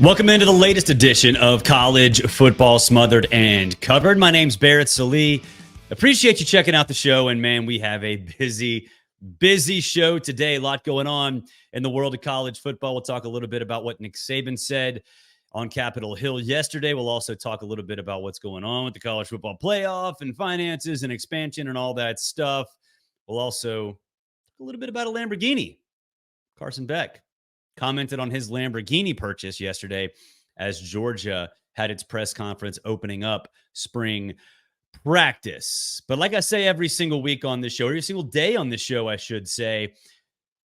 Welcome into the latest edition of College Football Smothered and Covered. My name's Barrett Salee. Appreciate you checking out the show. And man, we have a busy show today. A lot going on in the world of college football. We'll talk a little bit about what Nick Saban said on Capitol Hill yesterday. We'll also talk a little bit about what's going on with the college football playoff and finances and expansion and all that stuff. We'll also talk a little bit about a Lamborghini. Carson Beck commented on his Lamborghini purchase yesterday as Georgia had its press conference opening up spring practice. But like I say every single week on this show, every single day on this show, I should say,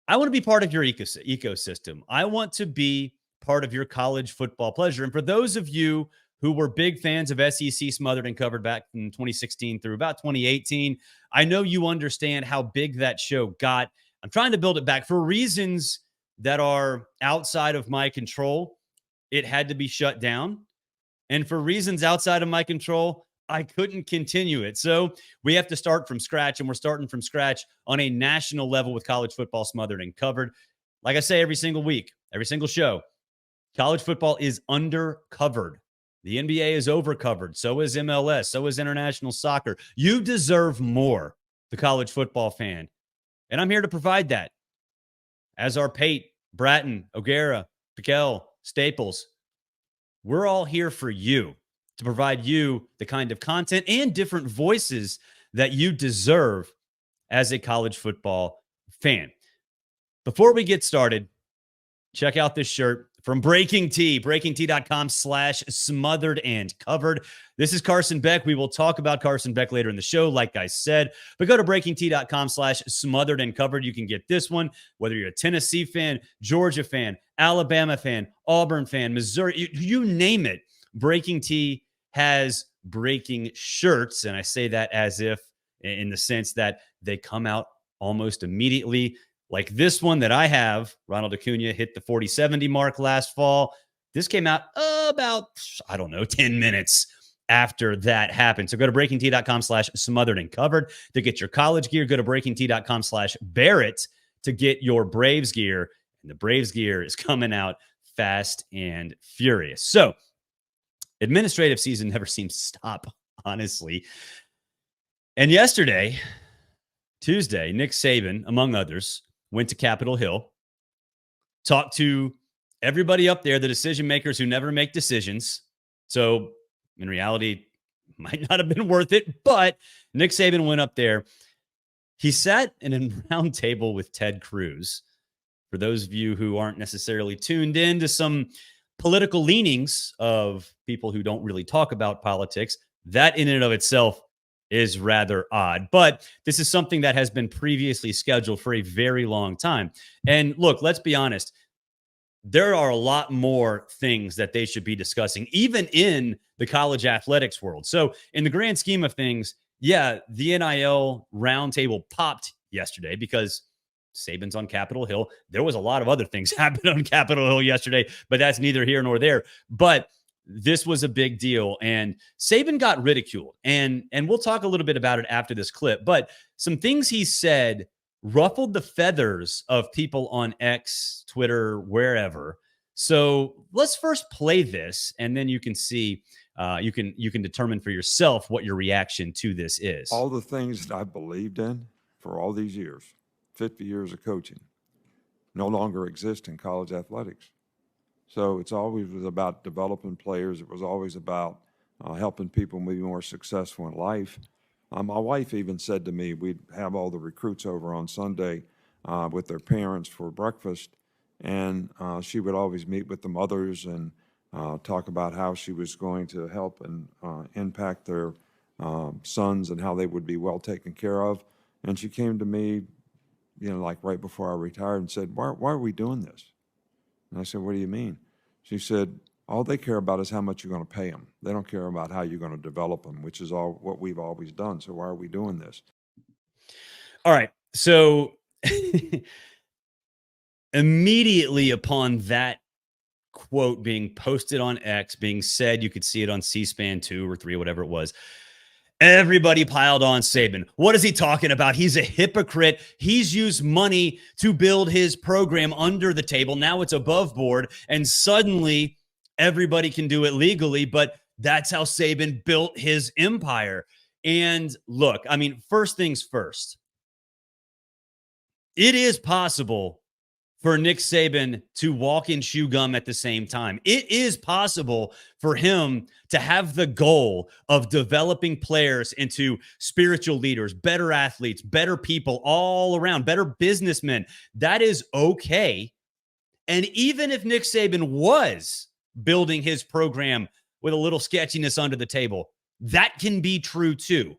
I want to be part of your ecosystem. I want to be part of your college football pleasure. And for those of you who were big fans of SEC Smothered and Covered back in 2016 through about 2018, I know you understand how big that show got. I'm trying to build it back for reasons that are outside of my control. It had to be shut down. And for reasons outside of my control, I couldn't continue it. So we have to start from scratch, and we're starting from scratch on a national level with College Football Smothered and Covered. Like I say every single week, every single show, college football is undercovered. The NBA is overcovered. So is MLS. So is international soccer. You deserve more, the college football fan. And I'm here to provide that. As are Pate, Bratton, O'Gara, Piquel, Staples. We're all here for you to provide you the kind of content and different voices that you deserve as a college football fan. Before we get started, check out this shirt from Breaking Tea, breakingtea.com/smothered and covered. This is Carson Beck. We will talk about Carson Beck later in the show, like I said. But go to breakingtea.com/smothered and covered. You can get this one, whether you're a Tennessee fan, Georgia fan, Alabama fan, Auburn fan, Missouri, you name it. Breaking Tea has breaking shirts. And I say that as if in the sense that they come out almost immediately. Like this one that I have, Ronald Acuna hit the 40-70 mark last fall. This came out about, 10 minutes after that happened. So go to breakingtea.com/smothered and covered to get your college gear. Go to breakingtea.com/Barrett to get your Braves gear. And the Braves gear is coming out fast and furious. So administrative season never seems to stop, honestly. And yesterday, Tuesday, Nick Saban, among others, went to Capitol Hill, talked to everybody up there, the decision makers who never make decisions. So in reality, might not have been worth it, but Nick Saban went up there. He sat in a round table with Ted Cruz. For those of you who aren't necessarily tuned in to some political leanings of people who don't really talk about politics, that in and of itself is rather odd. But this is something that has been previously scheduled for a very long time. And look, let's be honest. There are a lot more things that they should be discussing, even in the college athletics world. So in the grand scheme of things, yeah, the NIL roundtable popped yesterday because Saban's on Capitol Hill. There was a lot of other things happening on Capitol Hill yesterday, but that's neither here nor there. But this was a big deal, and Saban got ridiculed, and we'll talk a little bit about it after this clip, but some things he said ruffled the feathers of people on X, Twitter, wherever. So let's first play this, and then you can see, you can determine for yourself what your reaction to this is. All the things that I believed in for all these years, 50 years of coaching, no longer exist in college athletics. So it's always was about developing players. It was always about helping people be more successful in life. My wife even said to me, we'd have all the recruits over on Sunday with their parents for breakfast, and she would always meet with the mothers and talk about how she was going to help and impact their sons and how they would be well taken care of. And she came to me, like right before I retired and said, why are we doing this? And I said, what do you mean? She said, all they care about is how much you're going to pay them. They don't care about how you're going to develop them, which is all what we've always done. So why are we doing this? All right. So immediately upon that quote being posted on X, being said, you could see it on C-SPAN 2 or 3, whatever it was, everybody piled on Saban. What is he talking about? He's a hypocrite. He's used money to build his program under the table. Now it's above board. And suddenly everybody can do it legally, but that's how Saban built his empire. And look, I mean, first things first, it is possible for Nick Saban to walk and chew gum at the same time. It is possible for him to have the goal of developing players into spiritual leaders, better athletes, better people all around, better businessmen. That is okay. And even if Nick Saban was building his program with a little sketchiness under the table, that can be true too.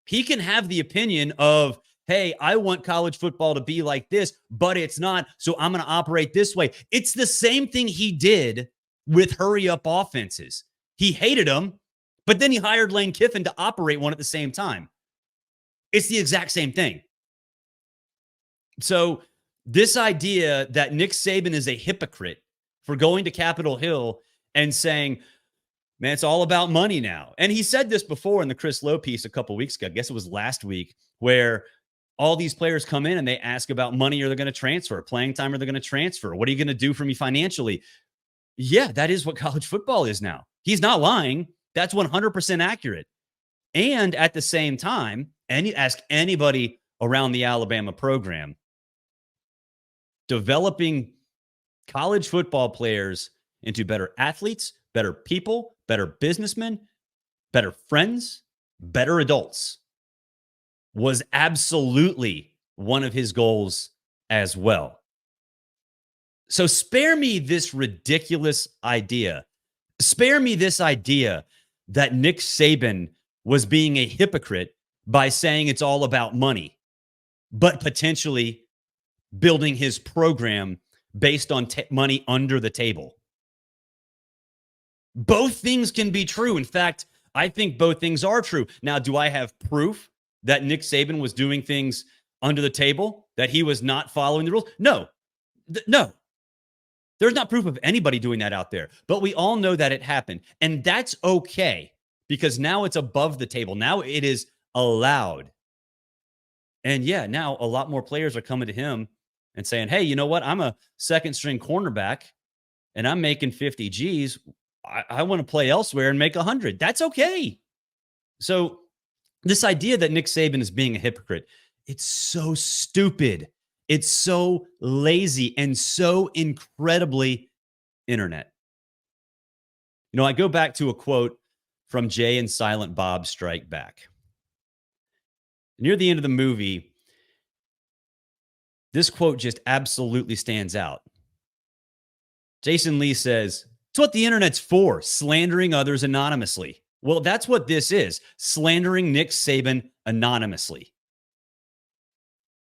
He can have the opinion of, hey, I want college football to be like this, but it's not, so I'm going to operate this way. It's the same thing he did with hurry-up offenses. He hated them, but then he hired Lane Kiffin to operate one at the same time. It's the exact same thing. So this idea that Nick Saban is a hypocrite for going to Capitol Hill and saying, man, it's all about money now. And he said this before in the Chris Lowe piece a couple weeks ago. I guess it was last week, where all these players come in and they ask about money, or they're going to transfer, playing time, or they're going to transfer. What are you going to do for me financially? Yeah, that is what college football is now. He's not lying. That's 100% accurate. And at the same time, and you ask anybody around the Alabama program, developing college football players into better athletes, better people, better businessmen, better friends, better adults was absolutely one of his goals as well. So spare me this ridiculous idea. Spare me this idea that Nick Saban was being a hypocrite by saying it's all about money, but potentially building his program based on money under the table. Both things can be true. In fact, I think both things are true. Now, do I have proof that Nick Saban was doing things under the table, that he was not following the rules? No. No. There's not proof of anybody doing that out there, but we all know that it happened. And that's okay, because now it's above the table. Now it is allowed. And yeah, now a lot more players are coming to him and saying, hey, you know what? I'm a second string cornerback and I'm making 50 G's. I want to play elsewhere and make 100. That's okay. So this idea that Nick Saban is being a hypocrite, it's so stupid. It's so lazy and so incredibly internet. You know, I go back to a quote from Jay and Silent Bob Strike Back. Near the end of the movie, this quote just absolutely stands out. Jason Lee says, "It's what the internet's for, slandering others anonymously." Well, that's what this is, slandering Nick Saban anonymously.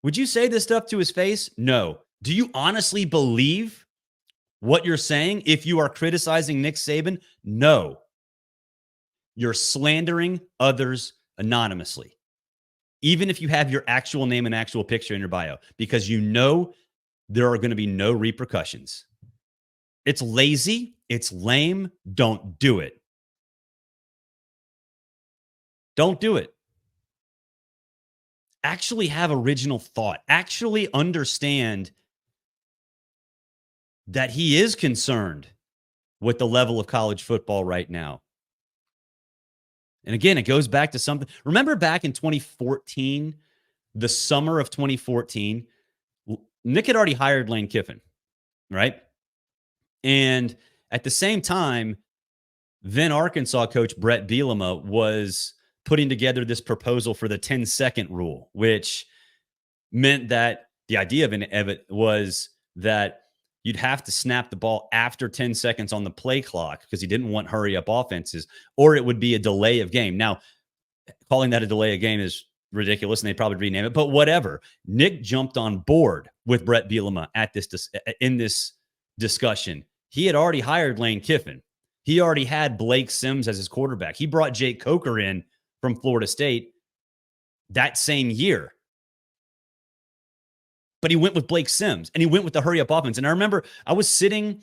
Would you say this stuff to his face? No. Do you honestly believe what you're saying if you are criticizing Nick Saban? No. You're slandering others anonymously, even if you have your actual name and actual picture in your bio, because you know there are going to be no repercussions. It's lazy. It's lame. Don't do it. Don't do it. Actually have original thought. Actually understand that he is concerned with the level of college football right now. And again, it goes back to something. Remember back in 2014, the summer of 2014, Nick had already hired Lane Kiffin, right? And at the same time, then Arkansas coach Brett Bielema was putting together this proposal for the 10-second rule, which meant that the idea of it was that you'd have to snap the ball after 10 seconds on the play clock because he didn't want hurry-up offenses, or it would be a delay of game. Now, calling that a delay of game is ridiculous, and they'd probably rename it, but whatever. Nick jumped on board with Brett Bielema in this discussion. He had already hired Lane Kiffin. He already had Blake Sims as his quarterback. He brought Jake Coker in from Florida State that same year. But he went with Blake Sims, and he went with the hurry-up offense. And I remember I was sitting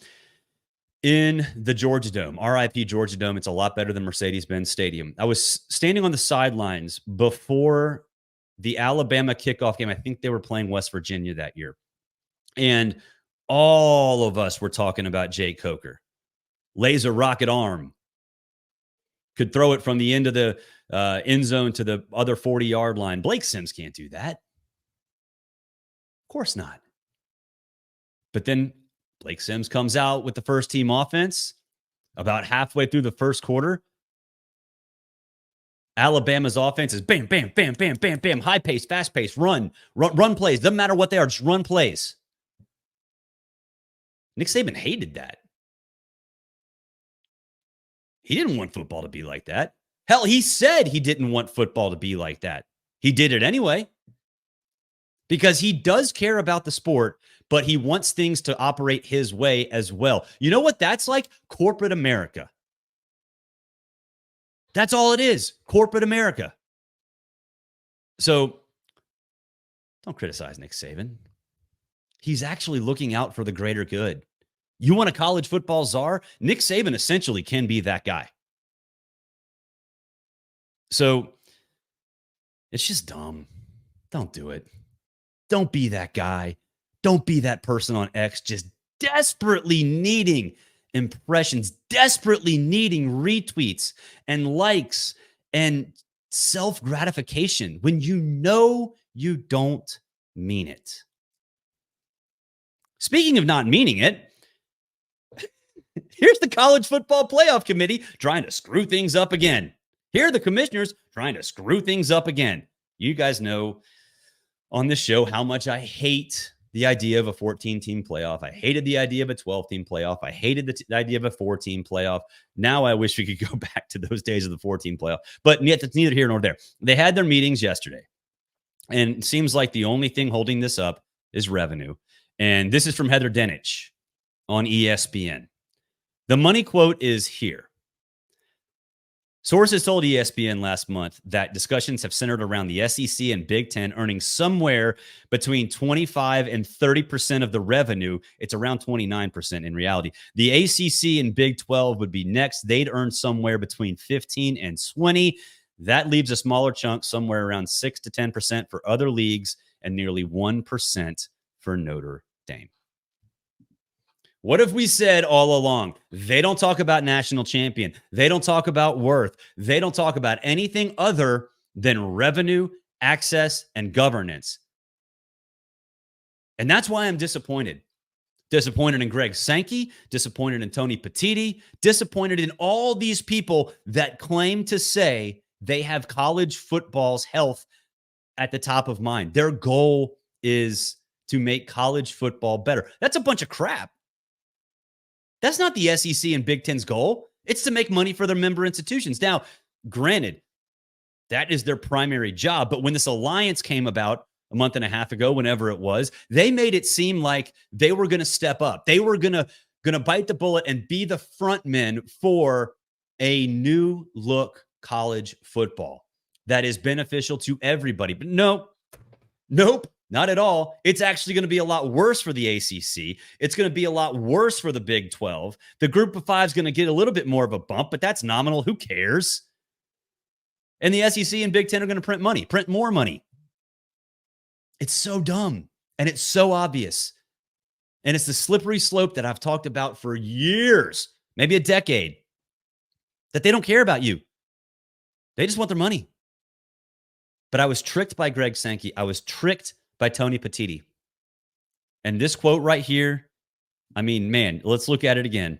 in the Georgia Dome, RIP Georgia Dome. It's a lot better than Mercedes-Benz Stadium. I was standing on the sidelines before the Alabama kickoff game. I think they were playing West Virginia that year. And all of us were talking about Jake Coker. laser rocket arm, could throw it from the end of the end zone to the other 40-yard line. Blake Sims can't do that. Of course not. But then Blake Sims comes out with the first team offense about halfway through the first quarter. Alabama's offense is bam, bam, bam, bam, bam, bam, high pace, fast pace, run plays. Doesn't matter what they are, just run plays. Nick Saban hated that. He didn't want football to be like that. Hell, he said he didn't want football to be like that. He did it anyway because he does care about the sport, but he wants things to operate his way as well. You know what that's like? Corporate America. That's all it is. Corporate America. So don't criticize Nick Saban. He's actually looking out for the greater good. You want a college football czar? Nick Saban essentially can be that guy. So it's just dumb. Don't do it. Don't be that guy. Don't be that person on X just desperately needing impressions, desperately needing retweets and likes and self-gratification when you know you don't mean it. Speaking of not meaning it, here's the College Football Playoff Committee trying to screw things up again. Here are the commissioners trying to screw things up again. You guys know on this show how much I hate the idea of a 14-team playoff. I hated the idea of a 12-team playoff. I hated the idea of a 4-team playoff. Now I wish we could go back to those days of the 14 playoff. But yet it's neither here nor there. They had their meetings yesterday. And it seems like the only thing holding this up is revenue. And this is from Heather Dinich on ESPN. The money quote is here. Sources told ESPN last month that discussions have centered around the SEC and Big Ten earning somewhere between 25 and 30% of the revenue. It's around 29% in reality. The ACC and Big 12 would be next. They'd earn somewhere between 15 and 20. That leaves a smaller chunk, somewhere around 6 to 10% for other leagues and nearly 1% for Notre Dame. What have we said all along? They don't talk about national champion. They don't talk about worth. They don't talk about anything other than revenue, access, and governance. And that's why I'm disappointed. Disappointed in Greg Sankey, disappointed in Tony Petitti, disappointed in all these people that claim to say they have college football's health at the top of mind. Their goal is to make college football better. That's a bunch of crap. That's not the SEC and Big Ten's goal. It's to make money for their member institutions. Now, granted, that is their primary job. But when this alliance came about a month and a half ago, whenever it was, they made it seem like they were going to step up. They were going to bite the bullet and be the front men for a new look college football that is beneficial to everybody. But nope. Not at all. It's actually going to be a lot worse for the ACC. It's going to be a lot worse for the Big 12. The Group of Five is going to get a little bit more of a bump, but that's nominal. Who cares? And the SEC and Big 10 are going to print more money. It's so dumb, and it's so obvious. And it's the slippery slope that I've talked about for years, maybe a decade, that they don't care about you. They just want their money. But I was tricked by Greg Sankey. I was tricked by Tony Petitti. And this quote right here, I mean, man, let's look at it again.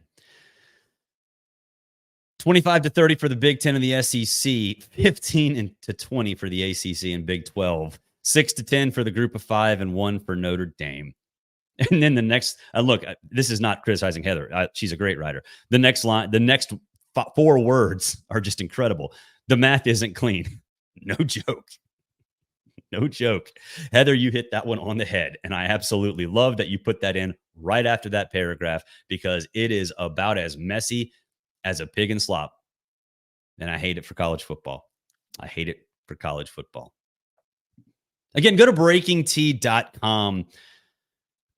25 to 30 for the Big 10 and the SEC, 15 to 20 for the ACC and Big 12, 6 to 10 for the Group of Five, and 1 for Notre Dame. And then the next, look, this is not criticizing Heather. She's a great writer. The next line, the next 4 words are just incredible. The math isn't clean. No joke. No joke. Heather, you hit that one on the head. And I absolutely love that you put that in right after that paragraph because it is about as messy as a pig in slop. And I hate it for college football. I hate it for college football. Again, go to breaking.com.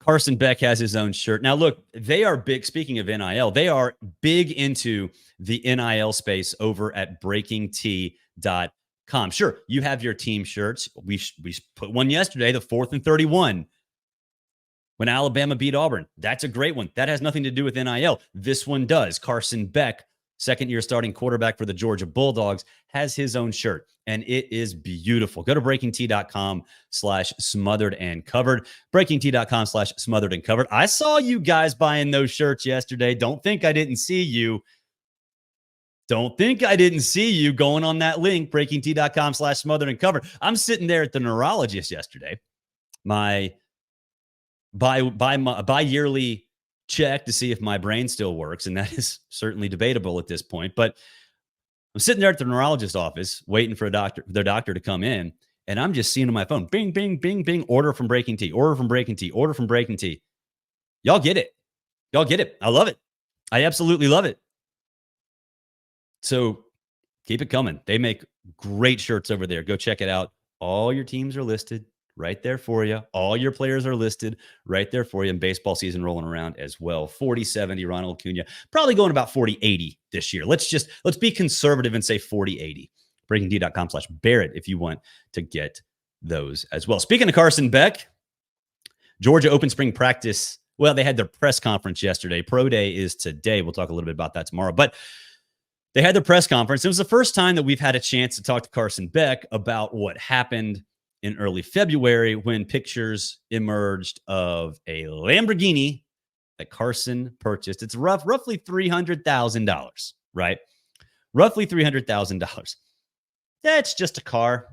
Carson Beck has his own shirt. Now, look, they are big. Speaking of NIL, they are big into the NIL space over at breaking.com. Sure, you have your team shirts. We put one yesterday, the 4th and 31. When Alabama beat Auburn, that's a great one. That has nothing to do with NIL. This one does. Carson Beck, second-year starting quarterback for the Georgia Bulldogs, has his own shirt, and it is beautiful. Go to breakingt.com/smotheredandcovered. breakingt.com/smotheredandcovered. I saw you guys buying those shirts yesterday. Don't think I didn't see you. Don't think I didn't see you going on that link, breakingt.com/smotheredandcovered. I'm sitting there at the neurologist yesterday. My bi-yearly check to see if my brain still works, and that is certainly debatable at this point. But I'm sitting there at the neurologist's office waiting for their doctor to come in, and I'm just seeing on my phone, bing, bing, bing, bing, order from Breaking Tea, order from Breaking Tea, order from Breaking Tea. Y'all get it. Y'all get it. I love it. I absolutely love it. So keep it coming. They make great shirts over there. Go check it out. All your teams are listed right there for you. All your players are listed right there for you. And baseball season rolling around as well. 40-70 Ronald Acuna, probably going about 40-80 this year. Let's be conservative and say 40-80. BreakingD.com/Barrett if you want to get those as well. Speaking of Carson Beck, Georgia open spring practice. Well, they had their press conference yesterday. Pro day is today. We'll talk a little bit about that tomorrow. But they had their press conference. It was the first time that we've had a chance to talk to Carson Beck about what happened in early February when pictures emerged of a Lamborghini that Carson purchased. It's roughly $300,000, right? Roughly $300,000. That's just a car.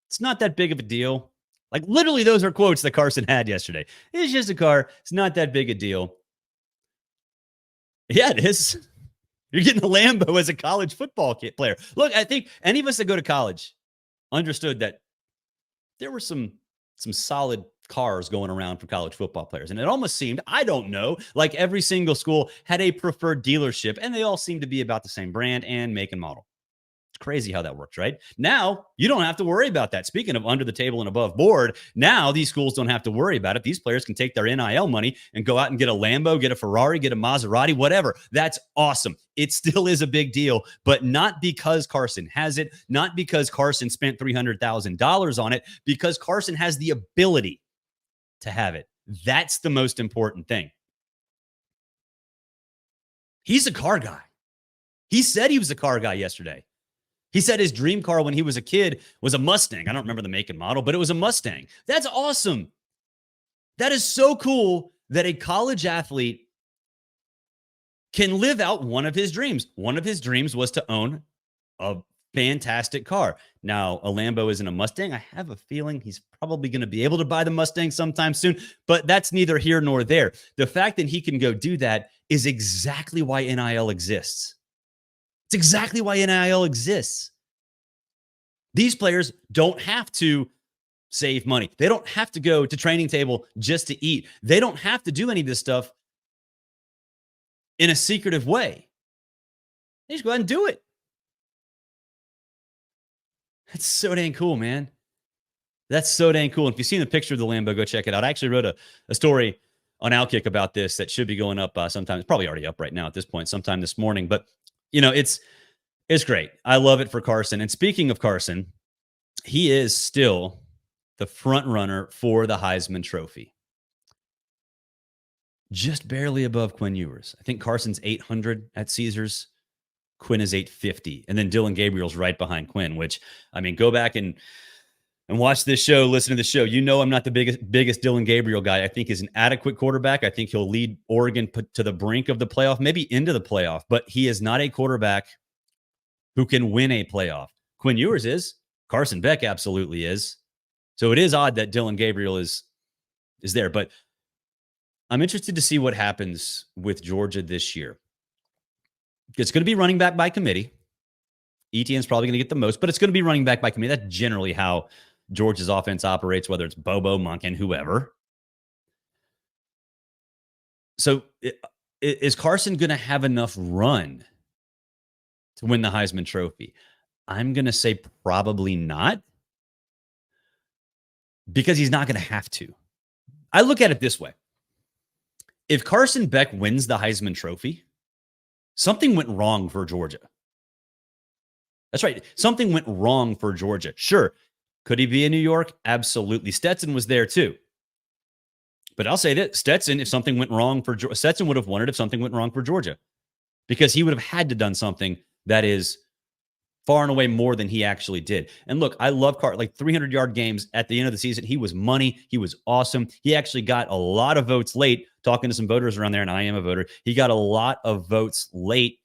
It's not that big of a deal. Like literally those are quotes that Carson had yesterday. It's just a car. It's not that big a deal. Yeah, it is. You're getting a Lambo as a college football player. Look, I think any of us that go to college understood that there were some solid cars going around for college football players. And it almost seemed, I don't know, like every single school had a preferred dealership and they all seemed to be about the same brand and make and model. It's crazy how that works, right? Now, you don't have to worry about that. Speaking of under the table and above board, now these schools don't have to worry about it. These players can take their NIL money and go out and get a Lambo, get a Ferrari, get a Maserati, whatever. That's awesome. It still is a big deal, but not because Carson has it, not because Carson spent $300,000 on it, because Carson has the ability to have it. That's the most important thing. He's a car guy. He said he was a car guy yesterday. He said his dream car when he was a kid was a Mustang. I don't remember the make and model, but it was a Mustang. That's awesome. That is so cool that a college athlete can live out one of his dreams. One of his dreams was to own a fantastic car. Now, a Lambo isn't a Mustang. I have a feeling he's probably going to be able to buy the Mustang sometime soon, but that's neither here nor there. The fact that he can go do that is exactly why NIL exists. It's exactly why NIL exists. These players don't have to save money. They don't have to go to training table just to eat. They don't have to do any of this stuff in a secretive way. They just go ahead and do it. That's so dang cool, man. That's so dang cool. And if you've seen the picture of the Lambo, go check it out. I actually wrote a story on Outkick about this that should be going up sometime. It's probably already up right now at this point, sometime this morning. But you know, it's great. I love it for Carson. And speaking of Carson, he is still the front runner for the Heisman Trophy. Just barely above Quinn Ewers. I think Carson's 800 at Caesars. Quinn is 850. And then Dylan Gabriel's right behind Quinn, which, I mean, go back and watch this show, listen to the show. You know I'm not the biggest Dylan Gabriel guy. I think he's an adequate quarterback. I think he'll lead Oregon to the brink of the playoff, maybe into the playoff, but he is not a quarterback who can win a playoff. Quinn Ewers is. Carson Beck absolutely is. So it is odd that Dylan Gabriel is there, but I'm interested to see what happens with Georgia this year. It's going to be running back by committee. ETN's probably going to get the most, but it's going to be running back by committee. That's generally how Georgia's offense operates, whether it's Bobo, Monken, whoever. So is Carson going to have enough run to win the Heisman Trophy? I'm going to say probably not, because he's not going to have to. I look at it this way. If Carson Beck wins the Heisman Trophy, something went wrong for Georgia. That's right. Something went wrong for Georgia. Sure. Could he be in New York? Absolutely. Stetson was there too. But I'll say that Stetson, if something went wrong for Stetson would have won it if something went wrong for Georgia, because he would have had to done something that is far and away more than he actually did. And look, I love like 300-yard games at the end of the season. He was money. He was awesome. He actually got a lot of votes late, talking to some voters around there, and I am a voter. He got a lot of votes late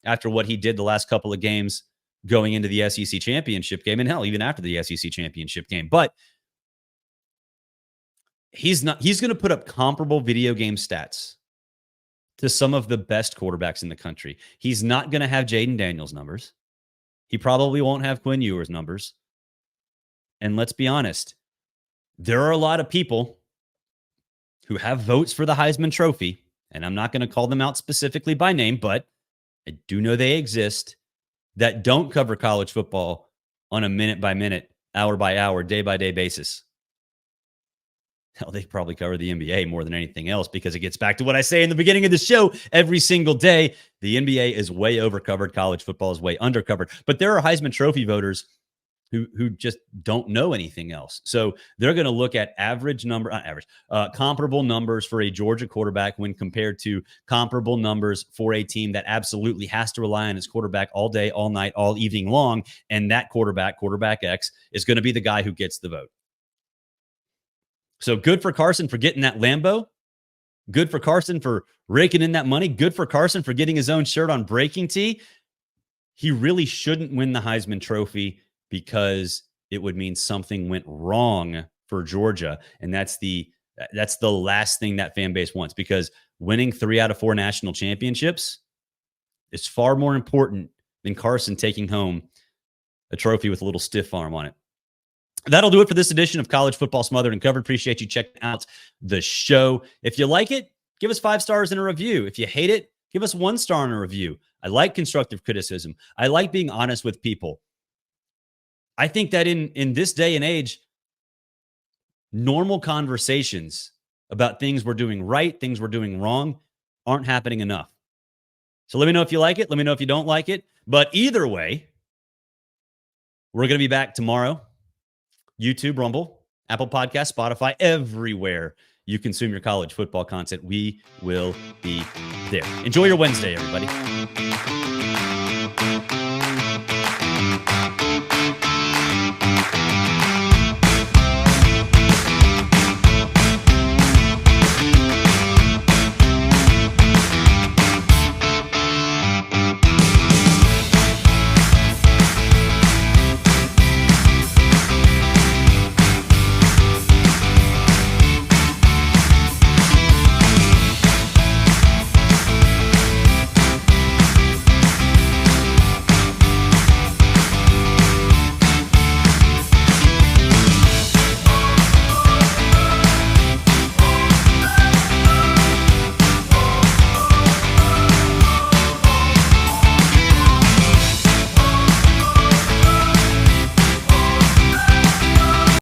after what he did the last couple of games going into the SEC championship game, and hell, even after the SEC championship game. But he's going to put up comparable video game stats to some of the best quarterbacks in the country. He's not going to have Jaden Daniels' numbers. He probably won't have Quinn Ewers' numbers. And let's be honest, there are a lot of people who have votes for the Heisman Trophy, and I'm not going to call them out specifically by name, but I do know they exist, that don't cover college football on a minute-by-minute, hour-by-hour, day-by-day basis. Hell, they probably cover the NBA more than anything else, because it gets back to what I say in the beginning of the show every single day. The NBA is way overcovered. College football is way undercovered. But there are Heisman Trophy voters who just don't know anything else. So they're going to look at comparable numbers for a Georgia quarterback when compared to comparable numbers for a team that absolutely has to rely on its quarterback all day, all night, all evening long. And that quarterback X, is going to be the guy who gets the vote. So good for Carson for getting that Lambo. Good for Carson for raking in that money. Good for Carson for getting his own shirt on Breaking Tea. He really shouldn't win the Heisman Trophy, because it would mean something went wrong for Georgia. And that's the last thing that fan base wants, because winning 3 out of 4 national championships is far more important than Carson taking home a trophy with a little stiff arm on it. That'll do it for this edition of College Football Smothered and Covered. Appreciate you checking out the show. If you like it, give us 5 stars in a review. If you hate it, give us 1 star in a review. I like constructive criticism. I like being honest with people. I think that in this day and age, normal conversations about things we're doing right, things we're doing wrong, aren't happening enough. So let me know if you like it. Let me know if you don't like it. But either way, we're going to be back tomorrow. YouTube, Rumble, Apple Podcasts, Spotify, everywhere you consume your college football content. We will be there. Enjoy your Wednesday, everybody.